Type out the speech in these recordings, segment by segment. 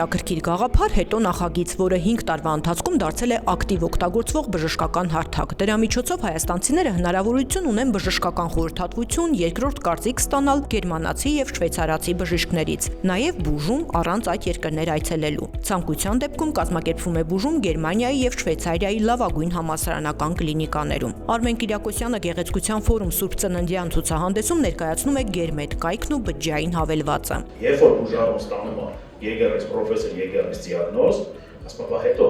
հետաքրքիր գաղափար, հետո նախագիծ, որը 5 տարվա ընթացքում դարձել է ակտիվ օգտագործվող բժշկական հարթակ։ Դրա միջոցով հայաստանցիները հնարավորություն ունեն բժշկական խորհրդատվություն, երկրորդ կարծիք ստանալ գերմանացի եւ շվեյցարացի բժիշկներից, նաեւ բուժում առանց այդ երկրներ այցելելու։ Ցանկության դեպքում կազմակերպվում է բուժում Գերմանիայի եւ Շվեյցարիայի լավագույն համալսարանական կլինիկաներում։ Արմեն Կիրակոսյանը Գեղեցկության ֆորում Սուրբ Ծննդյան ցուցահանդեսում ներկայացնում է Գերմեդ կայքն ու բջջային հավելվածը։ Երբ որ բուժարուն ստանում է եկեղեցի պրոֆեսոր եկեղեցի դիագնոզ, ասում է հետո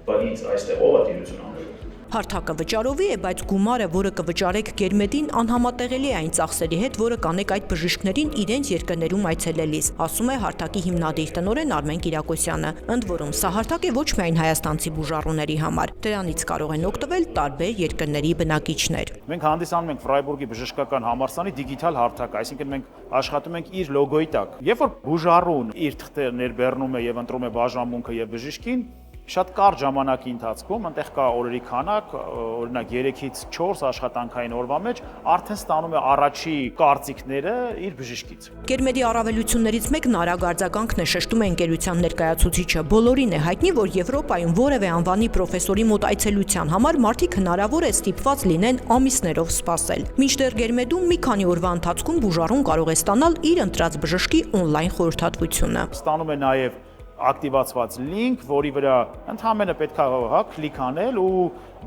բայց այստեղ ով է տիրություն անելու։ Հարթակը վճարովի է, բայց գումարը, որը կվճարեք Գերմեդին, անհամատեղելի է այն ծախսերի հետ, որը կանեք այդ բժիշկներին իրենց երկրներում այցելելիս, ասում է հարթակի հիմնադիր տնօրեն Արմեն Կիրակոսյանը։ Ընդ որում, սա հարթակ է ոչ միայն հայաստանցի բուժառուների համար, դրանից կարող են օգտվել տարբեր երկրների բնակիչներ։ Մենք հանդիսանում ենք Ֆրայբուրգի բժշկական համալսարանի դիգիտալ հարթակ, այսինքն մենք աշխատում ենք իր լոգոյի տակ։ Երբ որ բուժառուն իր թղթերն բեռնում է եւ ընտրում է բաժանմունքը եւ բժիշկին, շատ կարճ ժամանակի ընթացքում այնտեղ կա օրերի քանակ, օրինակ 3-ից 4 աշխատանքային օրվա մեջ արդեն ստանում է առաջի կարծիքները իր բժիշկից։ Գերմեդի առավելություններից մեկն արագ արձագանքն է, շեշտում է ընկերության ներկայացուցիչը։ Բոլորին է հայտնի, որ Եվրոպայում որևէ անվանի պրոֆեսորի մոտ այցելության համար մարդիկ հնարավոր է ստիպված լինեն ամիսներով սպասել։ Մինչդեռ Գերմեդում մի քանի օրվա ընթացքում բուժառուն կարող է ստանալ իր ընտրած բժշկի օնլայն խորհրդատվությունը։ Ստանում է նաև ակտիվացված լինք, որի վրա ընդհանրապես պետք է կլիկ անել ու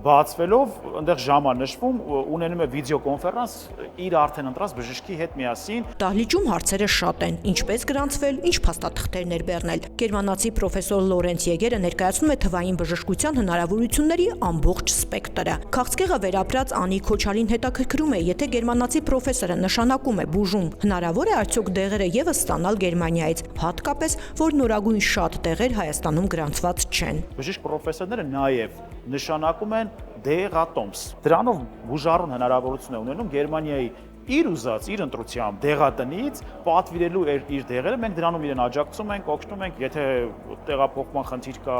բացվելով այնտեղ ժամը նշվում, ունենում է վիդեոկոնֆերանս իր արդեն ընտրած բժշկի հետ միասին։ Դահլիճում հարցերը շատ են. ինչպես գրանցվել, ինչ փաստաթղթեր բեռնել։ Գերմանացի պրոֆեսոր Լորենց Եգերը ներկայացնում է թվային բժշկության հնարավորությունների ամբողջ սպեկտրը։ Քաղցկեղը վերապրած Անի Քոչարին հետաքրքրում է, եթե գերմանացի պրոֆեսորը նշանակում է բուժում, հնարավոր է արդյոք դեղերը եւս ստանալ Գերմանիայից, հատկապես որ նորագույն շատ տեղեր Հայաստանում գրանցված չեն։ Բժիշկ պրոֆեսորները նաև նշանակում են դեղատոմս։ Դրանով բուժառուն հնարավորություն է ունենում Գերմանիայի իր ուզած, իր ընտրությամբ դեղատնից պատվիրելու իր դեղերը, մենք դրանում իրեն աջակցում ենք, օգնում ենք, եթե տեղափոխման խնդիր կա,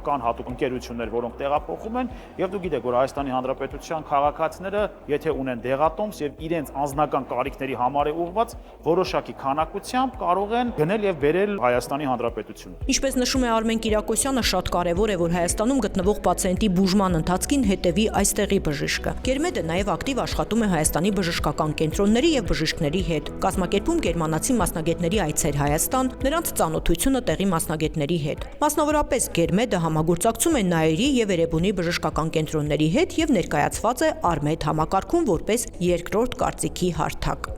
կան հատուկ ընկերություններ, որոնք տեղափոխում են, եւ դու գիտեք, որ Հայաստանի Հանրապետության քաղաքացիները, եթե ունեն դեղատոմս եւ իրենց անձնական կարիքների համար է ուղղված, որոշակի քանակությամբ կարող են գնել եւ բերել Հայաստանի Հանրապետություն։ Ինչպես նշում է Արմեն Կիրակոսյանը, շատ կարևոր է, որ Հայաստանում գտնվող պացիենտի բուժման ընթացքին հետևի այստեղի բժիշկը։ Գերմեդը նաեւ ակտիվ աշխատում է Հայաստանի բժշկական կենտրոնների եւ բժիշկների հետ, կազմակերպում գերմանացի մասնագետների այցեր Հայաստան, նրանց ծանոթությունը տեղի մասնագետների հետ։ Մասնավորապես Գերմեդը համագործակցում է Նայերի եւ Էրեբունի բժշկական կենտրոնների հետ եւ ներկայացված է Արմեդ համակարգում որպես երկրորդ կարծիքի հարթակ։